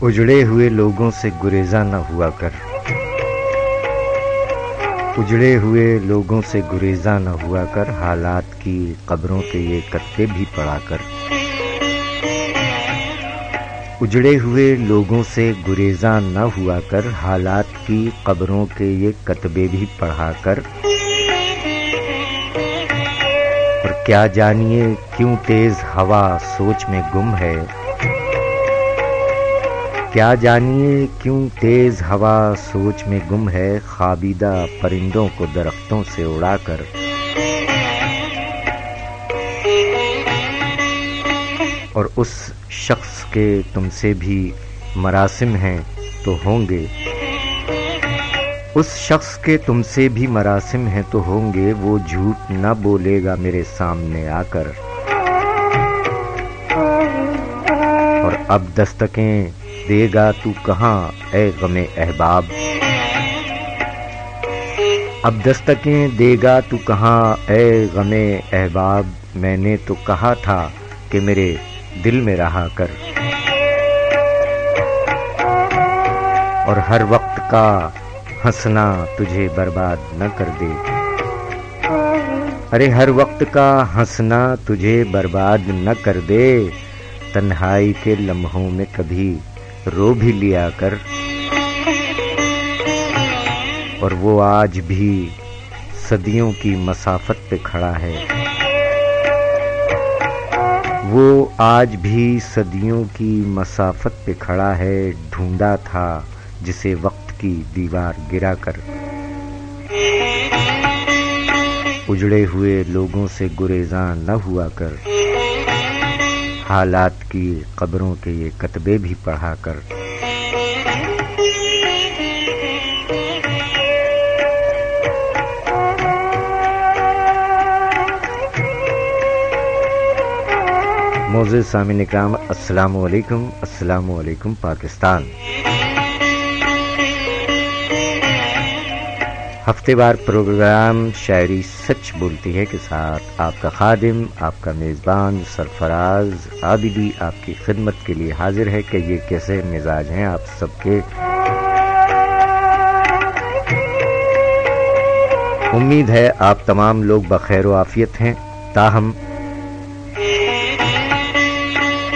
اجڑے ہوئے لوگوں سے گریزاں نہ ہوا کر، اجڑے ہوئے لوگوں سے گریزاں نہ ہوا کر، حالات کی قبروں کے یہ کتبے بھی پڑھا کر۔ اجڑے ہوئے لوگوں سے گریزاں نہ ہوا کر، حالات کی قبروں کے یہ کتبے بھی پڑھا کر۔ اور کیا جانیے کیوں تیز ہوا سوچ میں گم ہے، کیا جانیے کیوں تیز ہوا سوچ میں گم ہے، خوابیدہ پرندوں کو درختوں سے اڑا کر۔ اور اس شخص کے تم سے بھی مراسم ہیں تو ہوں گے، اس شخص کے تم سے بھی مراسم ہیں تو ہوں گے، وہ جھوٹ نہ بولے گا میرے سامنے آ کر۔ اور اب دستکیں دے گا تو کہاں اے غم احباب، اب دستکیں دے گا تو کہاں اے غم احباب، میں نے تو کہا تھا کہ میرے دل میں رہا کر۔ اور ہر وقت کا ہنسنا تجھے برباد نہ کر دے، ارے ہر وقت کا ہنسنا تجھے برباد نہ کر دے، تنہائی کے لمحوں میں کبھی رو بھی لیا کر۔ اور وہ آج بھی صدیوں کی مسافت پہ کھڑا ہے، وہ آج بھی صدیوں کی مسافت پہ کھڑا ہے، ڈھونڈا تھا جسے وقت کی دیوار گرا کر۔ اجڑے ہوئے لوگوں سے گریزاں نہ ہوا کر، حالات کی قبروں کے یہ کتبے بھی پڑھا کر۔ معزز سامعین اکرام، السلام علیکم، السلام علیکم پاکستان۔ ہفتے وار پروگرام شاعری سچ بولتی ہے کے ساتھ آپ کا خادم، آپ کا میزبان سرفراز عابدی آپ کی خدمت کے لیے حاضر ہے کہ یہ کیسے مزاج ہیں آپ سب کے۔ امید ہے آپ تمام لوگ بخیر و عافیت ہیں، تاہم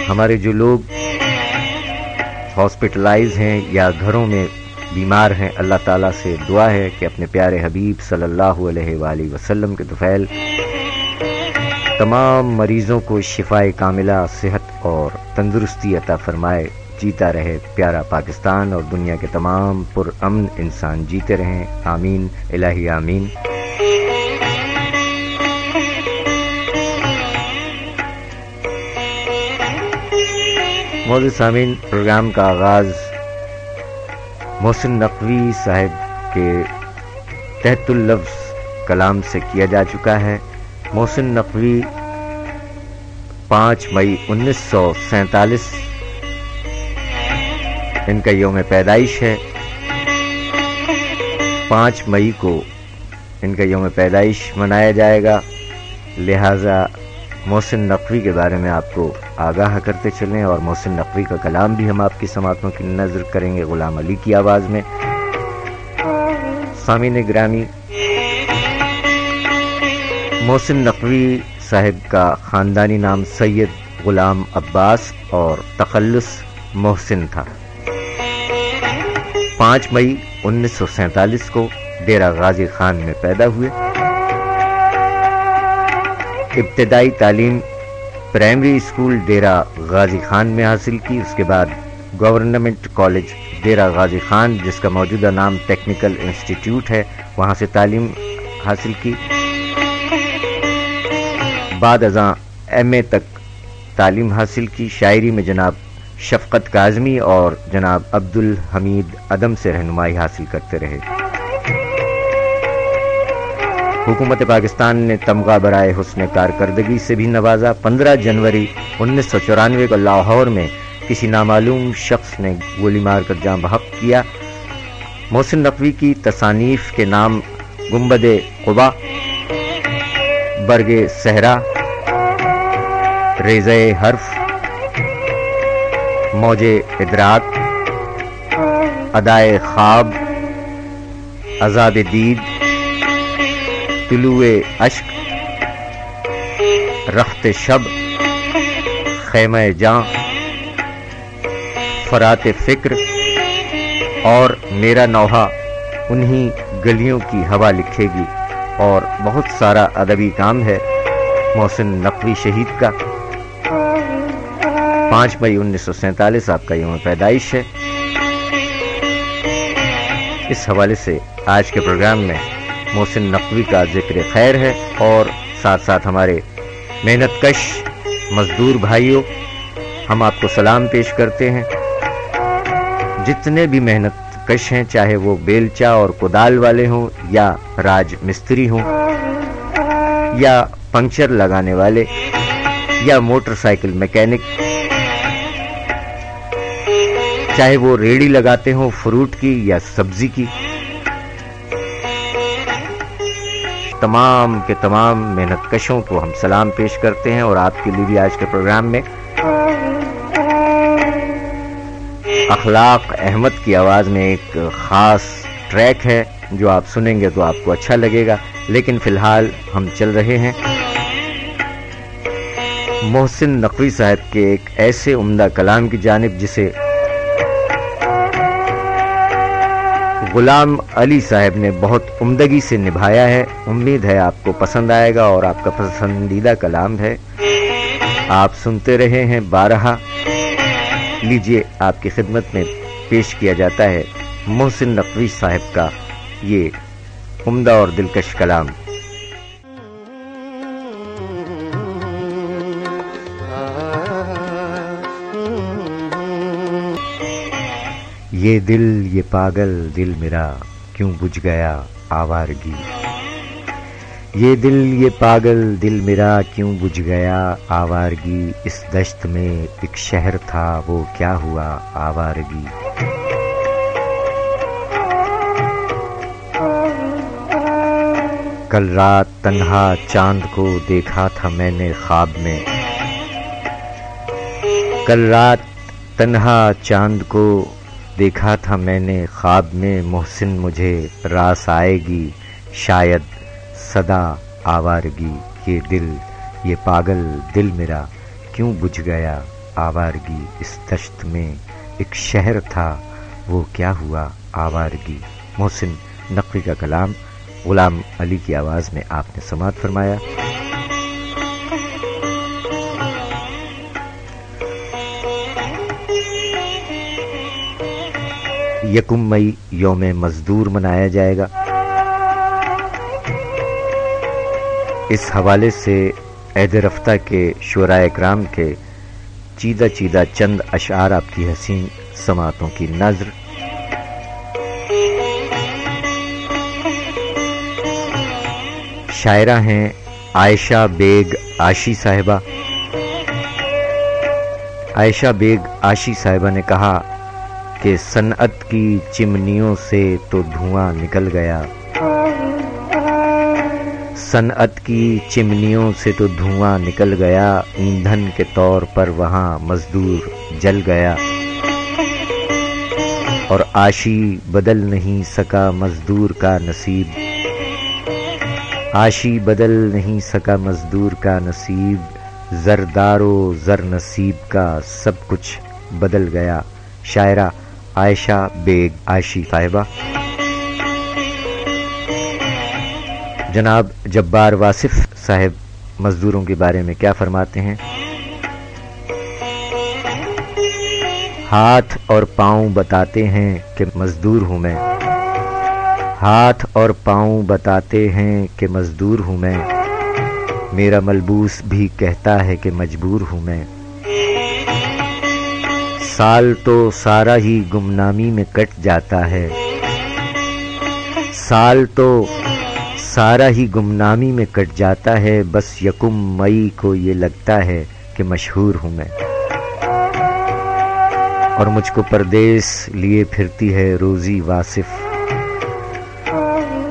ہمارے جو لوگ ہاسپٹلائز ہیں یا گھروں میں بیمار ہیں، اللہ تعالیٰ سے دعا ہے کہ اپنے پیارے حبیب صلی اللہ علیہ وآلہ وسلم کے طفیل تمام مریضوں کو شفائے کاملہ، صحت اور تندرستی عطا فرمائے، جیتا رہے پیارا پاکستان اور دنیا کے تمام پرامن انسان جیتے رہیں، آمین الہی آمین۔ معزز سامعین، پروگرام کا آغاز محسن نقوی صاحب کے تحت اللفظ کلام سے کیا جا چکا ہے۔ محسن نقوی 5 مئی 1947 ان کا یوم پیدائش ہے، 5 مئی کو ان کا یوم پیدائش منایا جائے گا، لہذا محسن نقوی کے بارے میں آپ کو آگاہ کرتے چلیں، اور محسن نقوی کا کلام بھی ہم آپ کی سماعتوں کی نظر کریں گے غلام علی کی آواز میں۔ سامعین گرامی، محسن نقوی صاحب کا خاندانی نام سید غلام عباس اور تخلص محسن تھا۔ 5 مئی 1947 کو ڈیرہ غازی خان میں پیدا ہوئے۔ ابتدائی تعلیم پرائمری اسکول ڈیرہ غازی خان میں حاصل کی، اس کے بعد گورنمنٹ کالج ڈیرہ غازی خان جس کا موجودہ نام ٹیکنیکل انسٹیٹیوٹ ہے، وہاں سے تعلیم حاصل کی۔ بعد ازاں ایم اے تک تعلیم حاصل کی، شاعری میں جناب شفقت کاظمی اور جناب عبدالحمید عدم سے رہنمائی حاصل کرتے رہے۔ حکومت پاکستان نے تمغہ برائے حسن کارکردگی سے بھی نوازا۔ 15 جنوری 1994 کو لاہور میں کسی نامعلوم شخص نے گولی مار کر جاں بحق کیا۔ محسن نقوی کی تصانیف کے نام گنبد قبا، برگ صحرا، ریزہ حرف، موج ادراک، ادائے خواب، عذاب دید، طلوع اشک، رخت شب، خیمہ جاں، فرات فکر اور میرا نوحہ انہی گلیوں کی ہوا لکھے گی، اور بہت سارا ادبی کام ہے محسن نقوی شہید کا۔ 5 مئی 1947 آپ کا یوم پیدائش ہے۔ اس حوالے سے آج کے پروگرام میں محسن نقوی کا ذکر خیر ہے، اور ساتھ ساتھ ہمارے محنت کش مزدور بھائیوں، ہم آپ کو سلام پیش کرتے ہیں۔ جتنے بھی محنت کش ہیں، چاہے وہ بیلچا اور کدال والے ہوں، یا راج مستری ہوں، یا پنکچر لگانے والے، یا موٹر سائیکل میکینک، چاہے وہ ریڑھی لگاتے ہوں فروٹ کی یا سبزی کی، تمام کے تمام محنت کشوں کو ہم سلام پیش کرتے ہیں۔ اور آپ کے لیے بھی آج کے پروگرام میں اخلاق احمد کی آواز میں ایک خاص ٹریک ہے جو آپ سنیں گے تو آپ کو اچھا لگے گا، لیکن فی الحال ہم چل رہے ہیں محسن نقوی صاحب کے ایک ایسے عمدہ کلام کی جانب جسے غلام علی صاحب نے بہت عمدگی سے نبھایا ہے۔ امید ہے آپ کو پسند آئے گا، اور آپ کا پسندیدہ کلام ہے، آپ سنتے رہے ہیں بارہا۔ لیجئے آپ کی خدمت میں پیش کیا جاتا ہے محسن نقوی صاحب کا یہ عمدہ اور دلکش کلام۔ یہ دل یہ پاگل دل میرا کیوں بجھ گیا آوارگی، یہ دل یہ پاگل دل میرا کیوں بجھ گیا آوارگی، اس دشت میں ایک شہر تھا وہ کیا ہوا آوارگی۔ کل رات تنہا چاند کو دیکھا تھا میں نے خواب میں، کل رات تنہا چاند کو دیکھا تھا میں نے خواب میں، محسن مجھے راس آئے گی شاید صدا آوارگی، یہ دل یہ پاگل دل میرا کیوں بجھ گیا آوارگی، اس دشت میں ایک شہر تھا وہ کیا ہوا آوارگی۔ محسن نقوی کا کلام غلام علی کی آواز میں آپ نے سماعت فرمایا۔ یکم مئی یوم مزدور منایا جائے گا۔ اس حوالے سے عہد رفتہ کے شعراء اکرام کے چیدہ چیدہ چند اشعار آپ کی حسین سماعتوں کی نظر۔ شاعرہ ہیں عائشہ بیگ عاشی صاحبہ۔ عائشہ بیگ عاشی صاحبہ نے کہا کہ صنعت کی چمنیوں سے تو دھواں نکل گیا، صنعت کی چمنیوں سے تو دھواں نکل گیا، ایندھن کے طور پر وہاں مزدور جل گیا، اور عاشی بدل نہیں سکا مزدور کا نصیب، عاشی بدل نہیں سکا مزدور کا نصیب، زردار و زر نصیب کا سب کچھ بدل گیا۔ شاعرہ عائشہ بیگ عاشی صاحبہ۔ جناب جبار واصف صاحب مزدوروں کے بارے میں کیا فرماتے ہیں؟ ہاتھ اور پاؤں بتاتے ہیں کہ مزدور ہوں میں، ہاتھ اور پاؤں بتاتے ہیں کہ مزدور ہوں میں، میرا ملبوس بھی کہتا ہے کہ مجبور ہوں میں، سال تو سارا ہی گمنامی میں کٹ جاتا ہے، سال تو سارا ہی گمنامی میں کٹ جاتا ہے، بس یکم مئی کو یہ لگتا ہے کہ مشہور ہوں میں، اور مجھ کو پردیس لیے پھرتی ہے روزی واصف،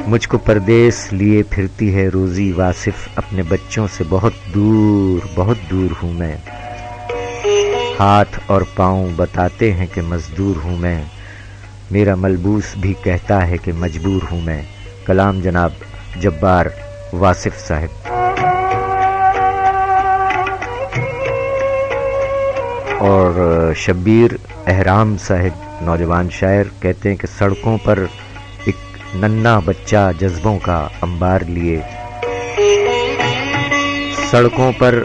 مجھ کو پردیس لیے پھرتی ہے روزی واصف، اپنے بچوں سے بہت دور ہوں میں، ہاتھ اور پاؤں بتاتے ہیں کہ مزدور ہوں میں، میرا ملبوس بھی کہتا ہے کہ مجبور ہوں میں. کلام جناب جبار واصف صاحب. اور شبیر احرام صاحب نوجوان شاعر کہتے ہیں کہ سڑکوں پر ایک ننھا بچہ جذبوں کا انبار لیے. سڑکوں پر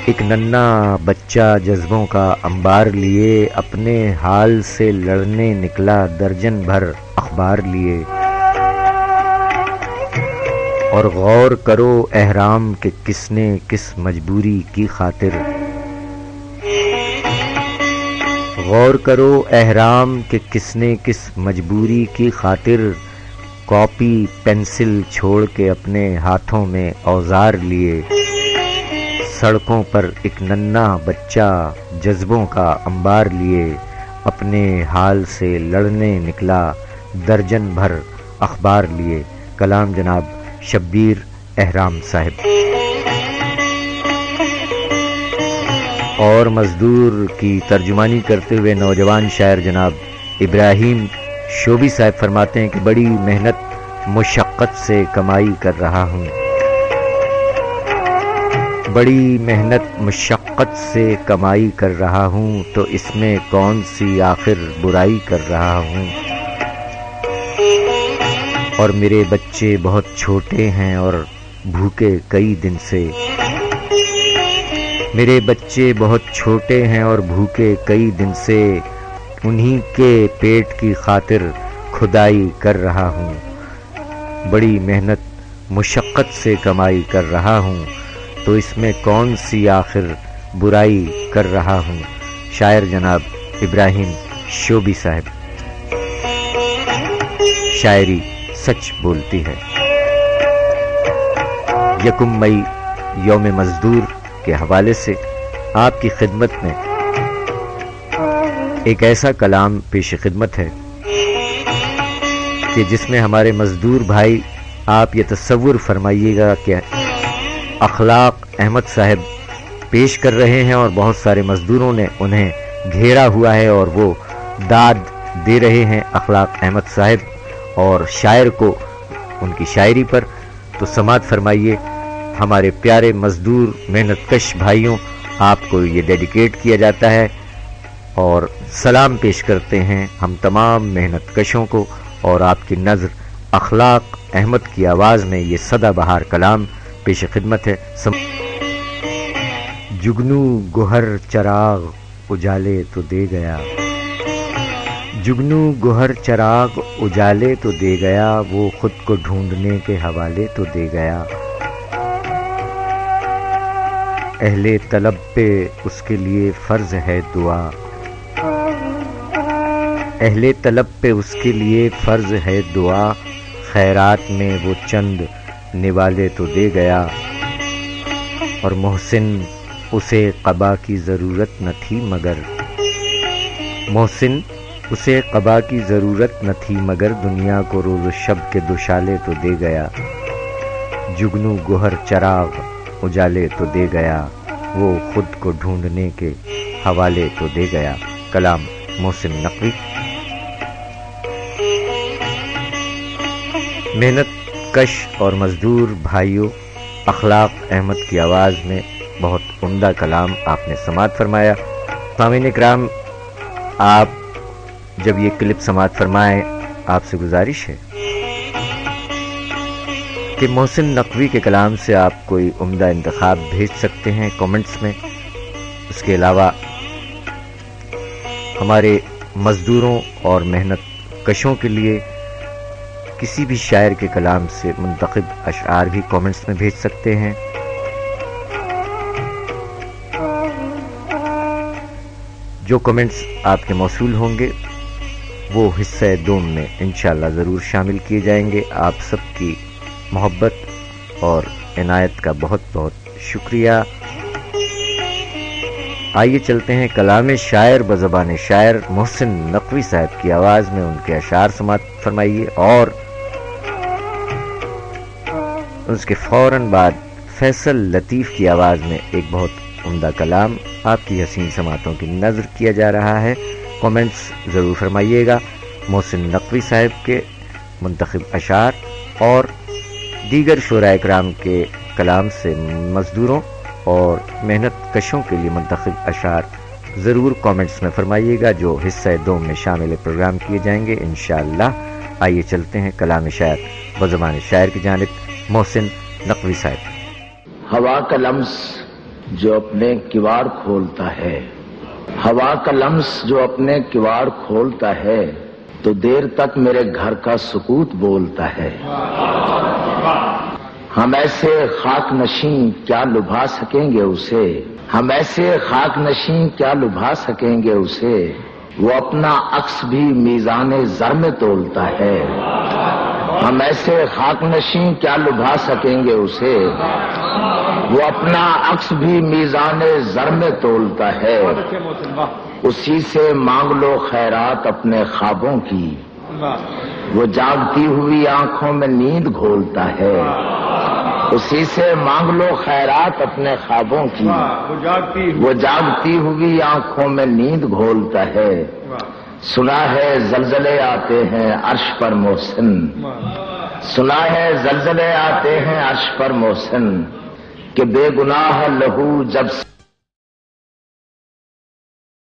ایک ننھا بچہ جذبوں کا انبار لیے، اپنے حال سے لڑنے نکلا درجن بھر اخبار لیے. اور غور کرو احرام کہ کس نے کس مجبوری کی خاطر، غور کرو احرام کہ کس نے کس مجبوری کی خاطر کاپی پینسل چھوڑ کے اپنے ہاتھوں میں اوزار لیے. سڑکوں پر ایک ننھا بچہ جذبوں کا انبار لیے، اپنے حال سے لڑنے نکلا درجن بھر اخبار لیے. کلام جناب شبیر احرام صاحب. اور مزدور کی ترجمانی کرتے ہوئے نوجوان شاعر جناب ابراہیم شوبی صاحب فرماتے ہیں کہ بڑی محنت مشقت سے کمائی کر رہا ہوں، بڑی محنت مشقت سے کمائی کر رہا ہوں، تو اس میں کون سی آخر برائی کر رہا ہوں. اور میرے بچے بہت چھوٹے ہیں اور بھوکے کئی دن سے، میرے بچے بہت چھوٹے ہیں اور بھوکے کئی دن سے، انہی کے پیٹ کی خاطر کھدائی کر رہا ہوں. بڑی محنت مشقت سے کمائی کر رہا ہوں، تو اس میں کون سی آخر برائی کر رہا ہوں. شاعر جناب ابراہیم شوبی صاحب. شاعری سچ بولتی ہے. 1 مئی یوم مزدور کے حوالے سے آپ کی خدمت میں ایک ایسا کلام پیش خدمت ہے کہ جس میں ہمارے مزدور بھائی، آپ یہ تصور فرمائیے گا کہ اخلاق احمد صاحب پیش کر رہے ہیں اور بہت سارے مزدوروں نے انہیں گھیرا ہوا ہے اور وہ داد دے رہے ہیں اخلاق احمد صاحب اور شاعر کو ان کی شاعری پر. تو سماعت فرمائیے. ہمارے پیارے مزدور محنت کش بھائیوں، آپ کو یہ ڈیڈیکیٹ کیا جاتا ہے اور سلام پیش کرتے ہیں ہم تمام محنت کشوں کو. اور آپ کی نظر اخلاق احمد کی آواز میں یہ سدا بہار کلام پیش خدمت ہے. جگنو گوہر چراغ اجالے تو دے گیا، جگنو گوہر چراغ اجالے تو دے گیا، وہ خود کو ڈھونڈنے کے حوالے تو دے گیا. اہل طلب پہ اس کے لیے فرض ہے دعا، اہل طلب پہ اس کے لیے فرض ہے دعا، خیرات میں وہ چند نوالے تو دے گیا. اور محسن اسے قبا کی ضرورت نہ تھی مگر، محسن اسے قبا کی ضرورت نہ تھی مگر، دنیا کو روز و شب کے دوشالے تو دے گیا. جگنو گوہر چراغ اجالے تو دے گیا، وہ خود کو ڈھونڈنے کے حوالے تو دے گیا. کلام محسن نقوی. محنت کش اور مزدور بھائیوں، اخلاق احمد کی آواز میں بہت عمدہ کلام آپ نے سماعت فرمایا. سامعین اکرام، آپ جب یہ کلپ سماعت فرمائیں، آپ سے گزارش ہے کہ محسن نقوی کے کلام سے آپ کوئی عمدہ انتخاب بھیج سکتے ہیں کامنٹس میں. اس کے علاوہ ہمارے مزدوروں اور محنت کشوں کے لیے کسی بھی شاعر کے کلام سے منتخب اشعار بھی کامنٹس میں بھیج سکتے ہیں. جو کامنٹس آپ کے موصول ہوں گے وہ حصہ دوم میں انشاءاللہ ضرور شامل کیے جائیں گے. آپ سب کی محبت اور عنایت کا بہت بہت شکریہ. آئیے چلتے ہیں کلام شاعر بزبان شاعر محسن نقوی صاحب کی آواز میں ان کے اشعار سماعت فرمائیے، اور اس کے فوراً بعد فیصل لطیف کی آواز میں ایک بہت عمدہ کلام آپ کی حسین سماعتوں کی نظر کیا جا رہا ہے. کامنٹس ضرور فرمائیے گا. محسن نقوی صاحب کے منتخب اشعار اور دیگر شعراء کرام کے کلام سے مزدوروں اور محنت کشوں کے لیے منتخب اشعار ضرور کامنٹس میں فرمائیے گا، جو حصہ دوم میں شامل پروگرام کیے جائیں گے انشاءاللہ۔ آئیے چلتے ہیں کلام شاعر بزبان شاعر کی جانب، محسن نقوی صاحب۔ ہوا کا لمس جو اپنے کواڑ کھولتا ہے، ہوا کا لمس جو اپنے کواڑ کھولتا ہے، تو دیر تک میرے گھر کا سکوت بولتا ہے۔ ہم ایسے خاک نشین کیا لبھا سکیں گے اسے، ہم ایسے خاک نشین کیا لبھا سکیں گے اسے، وہ اپنا عکس بھی میزان زر میں تولتا ہے۔ ہم ایسے خاک نشین کیا لبھا سکیں گے اسے، وہ اپنا عکس بھی میزان زر میں تولتا ہے۔ اسی سے مانگ لو خیرات اپنے خوابوں کی، وہ جاگتی ہوئی آنکھوں میں نیند گھولتا ہے۔ اسی سے مانگ لو خیرات اپنے خوابوں کی، وہ جاگتی ہوئی آنکھوں میں نیند گھولتا ہے۔ سنا ہے زلزلے آتے ہیں عرش پر محسن، سنا ہے زلزلے آتے ہیں عرش پر محسن، کہ بے گناہ لہو جب